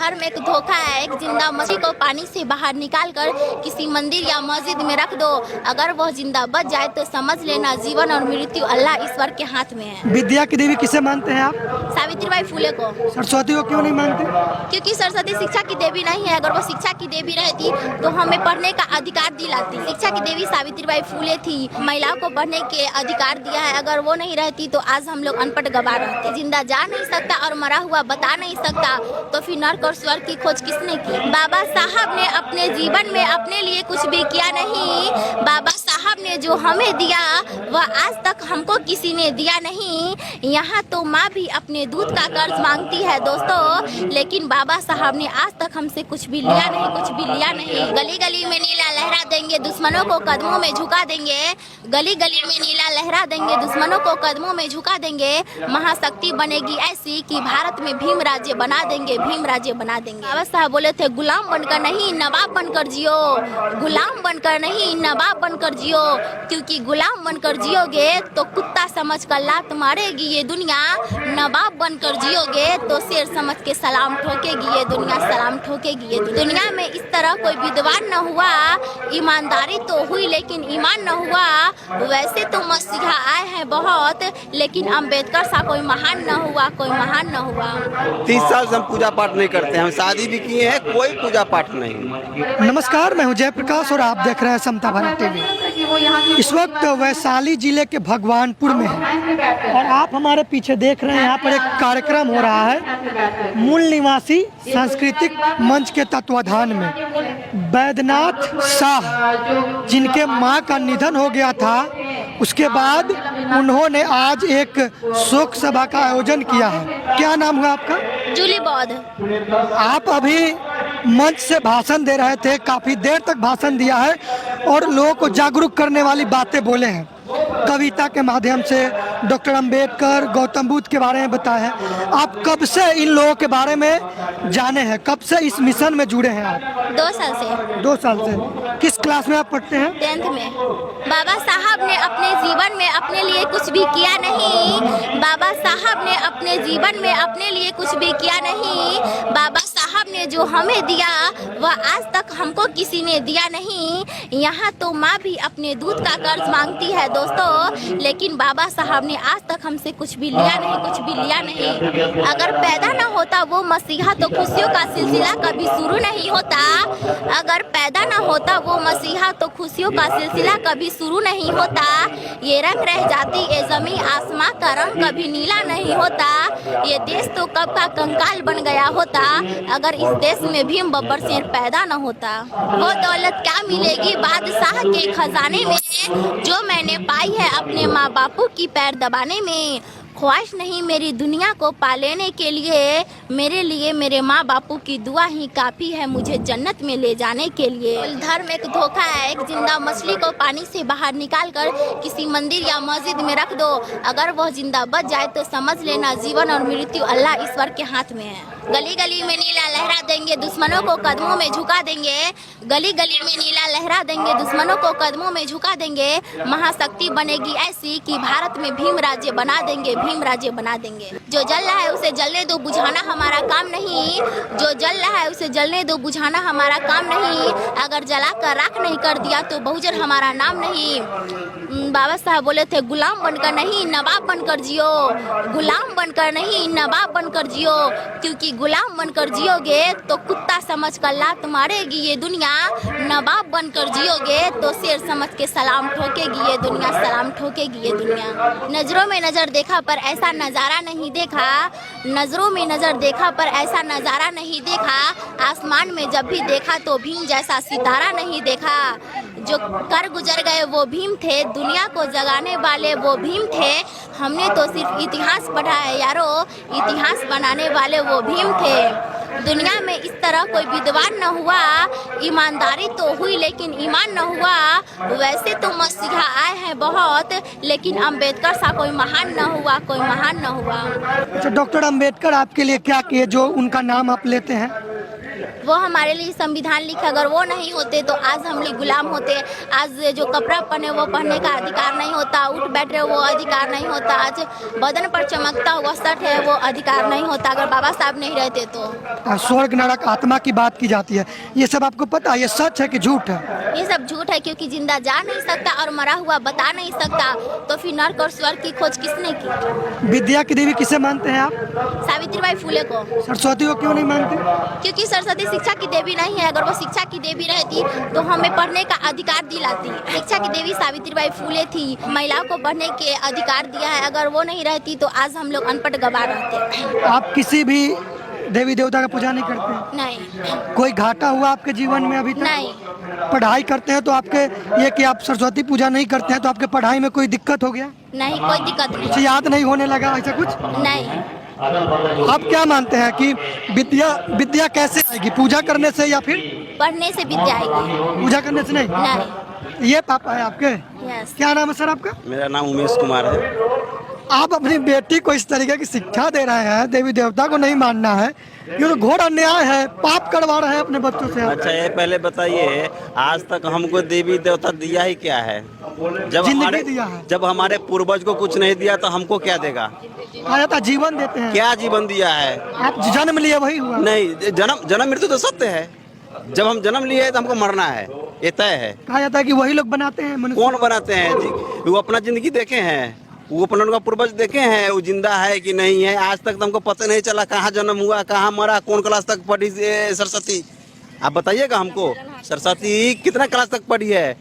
धर्म एक धोखा है। एक जिंदा मछली को पानी से बाहर निकालकर किसी मंदिर या मस्जिद में रख दो, अगर वह जिंदा बच जाए तो समझ लेना जीवन और मृत्यु अल्लाह ईश्वर के हाथ में है। विद्या की देवी किसे मानते हैं आप? सावित्रीबाई फुले को। सरस्वती को क्यों नहीं मानते? क्योंकि सरस्वती शिक्षा की देवी नहीं है। अगर वो शिक्षा की देवी रहती तो हमें पढ़ने का अधिकार दिलाती। शिक्षा की देवी सावित्रीबाई फुले थी, महिलाओं को पढ़ने के अधिकार दिया है। अगर वो नहीं रहती तो आज हम लोग अनपढ़ गवार रहते। जिंदा जा नहीं सकता और मरा हुआ बता नहीं सकता, तो फिर नर्क और स्वर्ग की खोज किसने की? बाबा साहब ने अपने जीवन में अपने लिए कुछ भी किया नहीं। बाबा साहब ने जो हमें दिया वह आज तक हमको किसी ने दिया नहीं। यहाँ तो माँ भी अपने दूध का कर्ज मांगती है दोस्तों, लेकिन बाबा साहब ने आज तक हमसे कुछ भी लिया नहीं, कुछ भी लिया नहीं। गली गली में नीला लहरा देंगे, दुश्मनों को कदमों में झुका देंगे। गली गली में नीला लहरा देंगे, दुश्मनों को कदमों में झुका देंगे। महाशक्ति बनेगी ऐसी कि भारत में भीम राज्य बना देंगे, भीम राज्य बना देंगे। बाबा साहब बोले थे गुलाम बनकर नहीं नवाब बनकर जियो, गुलाम बनकर नहीं नवाब बनकर जियो। क्योंकि गुलाम बनकर जियोगे तो कुत्ता समझ कर लात मारेगी ये दुनिया, नवाब बनकर जियोगे तो शेर समझ के सलाम ठोकेगी ये दुनिया, सलाम ठोकेगी ये दुनिया। में इस तरह कोई विद्वान न हुआ, ईमानदारी तो हुई लेकिन ईमान न हुआ। वैसे तो मसीहा आए हैं बहुत, लेकिन अम्बेडकर सा कोई महान न हुआ, कोई महान न हुआ। 30 साल से हम पूजा पाठ नहीं करते हैं, हम शादी भी किए हैं, कोई पूजा पाठ नहीं। नमस्कार, मैं हूं जयप्रकाश और आप देख रहे हैं समता भारत टीवी। इस वक्त वैशाली जिले के भगवानपुर में है और आप हमारे पीछे देख रहे हैं यहाँ पर एक कार्यक्रम हो रहा है मूल निवासी सांस्कृतिक मंच के तत्वाधान में। बैद्यनाथ शाह जिनके मां का निधन हो गया था, उसके बाद उन्होंने आज एक शोक सभा का आयोजन किया है। क्या नाम हुआ आपका? जूली बौद्ध। आप अभी मंच से भाषण दे रहे थे, काफी देर तक भाषण दिया है और लोगों को जागरूक करने वाली बातें बोले हैं। कविता के माध्यम से डॉक्टर अंबेडकर, गौतम बुद्ध के बारे में बताया है। आप कब से इन लोगों के बारे में जाने हैं, कब से इस मिशन में जुड़े हैं आप? 2 साल से। 2 साल से। किस क्लास में आप पढ़ते हैं? 10th में। बाबा साहब ने अपने जीवन में अपने लिए कुछ भी किया नहीं। बाबा साहब ने अपने जीवन में अपने लिए कुछ भी किया नहीं। बाबा साहब ने जो हमें दिया वह आज तक हमको किसी ने दिया नहीं। यहाँ तो माँ भी अपने दूध का कर्ज मांगती है दोस्तों, लेकिन बाबा साहब ने आज तक हमसे कुछ भी लिया नहीं, कुछ भी लिया नहीं। अगर पैदा न होता वो मसीहा तो खुशियों का सिलसिला कभी शुरू नहीं होता। अगर पैदा न होता वो मसीहा तो खुशियों का सिलसिला कभी शुरू नहीं होता। ये रंग रह जाती ये जमीन आसमां का रंग कभी नीला नहीं होता। ये देश तो कब का कंकाल बन गया होता अगर इस देश में भीम बब्बर शेर पैदा न होता। वो दौलत क्या मिलेगी बादशाह के खजाने में, जो मैंने पाई है अपने माँ बापू की पैर दबाने में। ख्वाहिश नहीं मेरी दुनिया को पा लेने के लिए, मेरे लिए मेरे माँ बापू की दुआ ही काफ़ी है मुझे जन्नत में ले जाने के लिए। धर्म एक धोखा है। एक जिंदा मछली को पानी से बाहर निकालकर किसी मंदिर या मस्जिद में रख दो, अगर वह जिंदा बच जाए तो समझ लेना जीवन और मृत्यु अल्लाह ईश्वर के हाथ में है। गली गली में नीला लहरा देंगे, दुश्मनों को कदमों में झुका देंगे। गली गली में नीला लहरा देंगे, दुश्मनों को कदमों में झुका देंगे। महाशक्ति बनेगी ऐसी कि भारत में भीम राज्य बना देंगे, भीम राज्य बना देंगे। जो जल रहा है उसे जलने दो, बुझाना हमारा काम नहीं। जो जल रहा है उसे जलने दो, बुझाना हमारा काम नहीं। अगर जलाकर राख नहीं कर दिया तो बहुजन हमारा नाम नहीं। बाबा साहब बोले थे गुलाम बनकर नहीं नवाब बनकर जियो, गुलाम बनकर नहीं नवाब बनकर जियो। क्योंकि गुलाम बनकर जियोगे तो कुत्ता समझ कर लात मारेगी ये दुनिया, नवाब बनकर जियोगे तो शेर समझ के सलाम ठोकेगी ये दुनिया, सलाम ठोकेगी ये दुनिया। नजरों में नजर देखा पर ऐसा नज़ारा नहीं देखा, नजरों में नजर देखा पर ऐसा नज़ारा नहीं देखा। आसमान में जब भी देखा तो भीम जैसा सितारा नहीं देखा। जो कर गुजर गए वो भीम थे, दुनिया को जगाने वाले वो भीम थे। हमने तो सिर्फ इतिहास पढ़ा है यारो, इतिहास बनाने वाले वो भीम थे। दुनिया में इस तरह कोई विद्वान न हुआ, ईमानदारी तो हुई लेकिन ईमान न हुआ। वैसे तो मसीहा आए हैं बहुत, लेकिन अम्बेडकर सा कोई महान न हुआ, कोई महान न हुआ। तो डॉक्टर अंबेडकर आपके लिए क्या किए जो उनका नाम आप लेते हैं? वो हमारे लिए संविधान लिखे, अगर वो नहीं होते तो आज हम लोग गुलाम होते। आज जो कपड़ा पहने वो पहनने का अधिकार नहीं होता, उठ बैठ रहे वो अधिकार नहीं होता, आज बदन पर चमकता हुआ शर्ट है वो अधिकार नहीं होता अगर बाबा साहब नहीं रहते तो। स्वर्ग नरक आत्मा की बात की जाती है, ये सब आपको पता है, ये सच है कि झूठ है? ये सब झूठ है, क्योंकि जिंदा जा नहीं सकता और मरा हुआ बता नहीं सकता, तो फिर नर्क और स्वर्ग की खोज किसने की? विद्या की देवी किसे मानते हैं आप? सावित्रीबाई फुले को। सरस्वती को क्यों नहीं मानते? क्योंकि सरस्वती शिक्षा की देवी नहीं है, अगर वो शिक्षा की देवी रहती तो हमें पढ़ने का अधिकार दिलाती। शिक्षा की देवी सावित्रीबाई फुले थी, महिलाओं को पढ़ने के अधिकार दिया है, अगर वो नहीं रहती तो आज हम लोग अनपढ़ गवार रहते। आप किसी भी देवी देवता का पूजा नहीं करते? नहीं। कोई घाटा हुआ आपके जीवन में अभी तक? नहीं। पढ़ाई करते हैं तो आपके ये कि आप सरस्वती पूजा नहीं करते हैं तो आपके पढ़ाई में कोई दिक्कत हो गया? नहीं, कोई दिक्कत कुछ नहीं। याद नहीं होने लगा ऐसा कुछ? नहीं। आप क्या मानते हैं कि विद्या कैसे आएगी, पूजा करने से या फिर? पढ़ने से विद्या आएगी। पूजा करने से नहीं? नहीं। ये पापा है आपके? यस। क्या नाम है सर आपका? मेरा नाम उमेश कुमार है। आप अपनी बेटी को इस तरीके की शिक्षा दे रहे हैं, देवी देवता को नहीं मानना है, ये तो घोर अन्याय है, पाप करवा रहे हैं अपने बच्चों से। अच्छा ये पहले बताइए, आज तक हमको देवी देवता दिया ही क्या है? जिंदगी दिया है। जब हमारे पूर्वज को कुछ नहीं दिया तो हमको क्या देगा? कहा जाता है जीवन देते हैं। क्या जीवन दिया है? आप जन्म लिए वही हुआ। नहीं, जन्म मृत्यु तो सत्य है। जब हम जन्म लिए तो हमको मरना है, ये तय है। कहा जाता है कि वही लोग बनाते हैं मनुष्य। कौन बनाते हैं जी? वो अपना जिंदगी देखे हैं, वो अपना उनका पूर्वज देखे हैं, वो जिंदा है कि नहीं है। आज तक तो हमको पता नहीं चला कहाँ जन्म हुआ, कहाँ मरा, कौन क्लास तक पढ़ी सरस्वती। आप बताइएगा हमको, सरस्वती कितना क्लास तक पढ़ी है?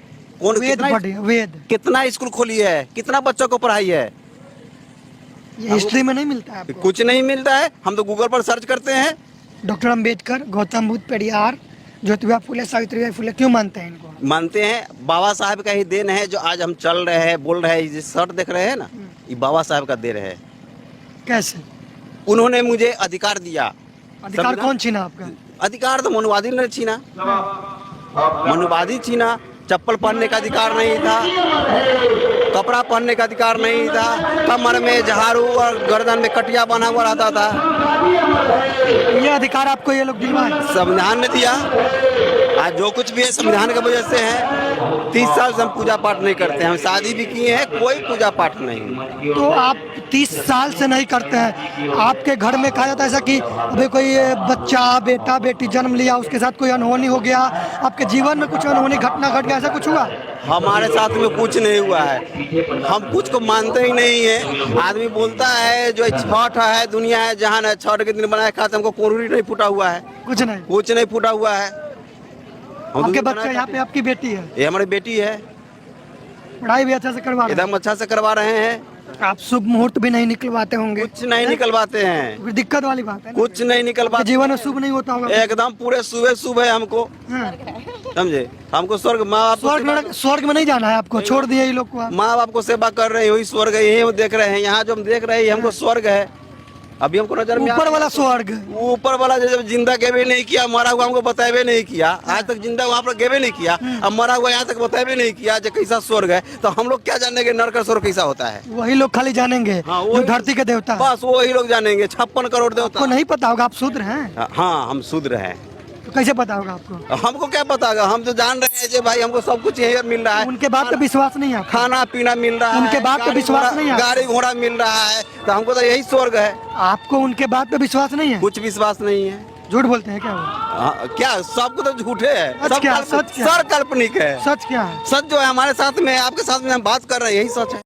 कौन वेद पढ़ी, वेद कितना स्कूल खोली है, कितना बच्चों को पढ़ाई है? ये हिस्ट्री में नहीं मिलता है आपको? कुछ नहीं मिलता है। हम तो गूगल पर सर्च करते हैं। डॉक्टर अंबेडकर, गौतम बुद्ध, पेरियार, ज्योतिबा फुले, सावित्रीबाई फुले, क्यों मानते हैं इनको? मानते हैं, बाबा साहब का ही देन है जो आज हम चल रहे हैं, बोल रहे हैं। जिस शर्ट देख रहे हैं ना, ये बाबा साहब का देन है। कैसे? उन्होंने मुझे अधिकार दिया। अधिकार कौन छीना आपका? अधिकार तो मनुवादी ने छीना, मनुवादी छीना। चप्पल पहनने का अधिकार नहीं था, कपड़ा पहनने का अधिकार नहीं था, कमर में झाड़ू और गर्दन में कटिया बना हुआ रहता था। ये अधिकार आपको ये लोग दिलवाए? संविधान ने दिया। आज जो कुछ भी है संविधान की वजह से है। 30 साल से हम पूजा पाठ नहीं करते हैं, हम शादी भी किए हैं, कोई पूजा पाठ नहीं। तो आप 30 साल से नहीं करते हैं, आपके घर में कहा जाता है ऐसा कि अभी कोई बच्चा, बेटा, बेटी जन्म लिया, उसके साथ कोई अनहोनी हो गया, आपके जीवन में कुछ अनहोनी घटना घट गया, ऐसा कुछ हुआ? हमारे साथ में कुछ नहीं हुआ है, हम कुछ को मानते ही नहीं है। आदमी बोलता है जो छठ है, दुनिया है, जहान है, छठ के दिन बनाए खाते, हमको कोरूरी नहीं फूटा हुआ है, कुछ नहीं, कुछ नहीं फूटा हुआ है। आपके बच्चे यहाँ पे, आपकी बेटी है? ये हमारी बेटी है। पढ़ाई भी अच्छा से करवा रहे हैं? एकदम अच्छा से करवा रहे हैं। आप शुभ मुहूर्त भी नहीं निकलवाते होंगे? कुछ नहीं निकलवाते हैं, फिर दिक्कत वाली बात है ना? कुछ नहीं निकलवाते। जीवन में शुभ नहीं होता होगा? एकदम पूरे सुबह सुबह हमको, हाँ। समझे, हमको स्वर्ग, माँ बाप स्वर्ग में नहीं जाना है आपको, छोड़ दिए ये लोग को आप? माँ बाप को सेवा कर रहे हैं, वही स्वर्ग है। यही हम देख रहे हैं, यहाँ जो हम देख रहे हैं हमको स्वर्ग है। अभी हमको नजर में ऊपर वाला स्वर्ग, ऊपर वाला जब जिंदा गेबे नहीं किया, मरा हुआ हमको बताए नहीं किया। आज तक जिंदा वहाँ पर गेबे नहीं किया, अब मरा हुआ यहाँ तक बताए नहीं किया जो कैसा स्वर्ग है। तो हम लोग क्या जानेंगे नरक और स्वर्ग कैसा होता है? वही लोग खाली जानेंगे हाँ, जो धरती के देवता हैं। बस वही लोग जानेंगे। 56 करोड़ देवता। आपको नहीं पता होगा, आप शूद्र हैं? हाँ, हम शूद्र हैं। तो कैसे पता होगा आपको? हमको क्या पता होगा? हम तो जान रहे हैं कि भाई हमको सब कुछ यही मिल रहा है। उनके बात पे विश्वास नहीं है आपको? खाना पीना मिल रहा है, उनके बात पे विश्वास नहीं है? गाड़ी घोड़ा मिल रहा है, तो हमको तो यही स्वर्ग है। आपको उनके बात पे विश्वास नहीं है? कुछ विश्वास नहीं है। झूठ बोलते हैं क्या वो? क्या सबको तो झूठे है, सच क्या? सर काल्पनिक है। सच क्या है? सच जो है हमारे साथ में, आपके साथ में हम बात कर रहे हैं, यही सच है।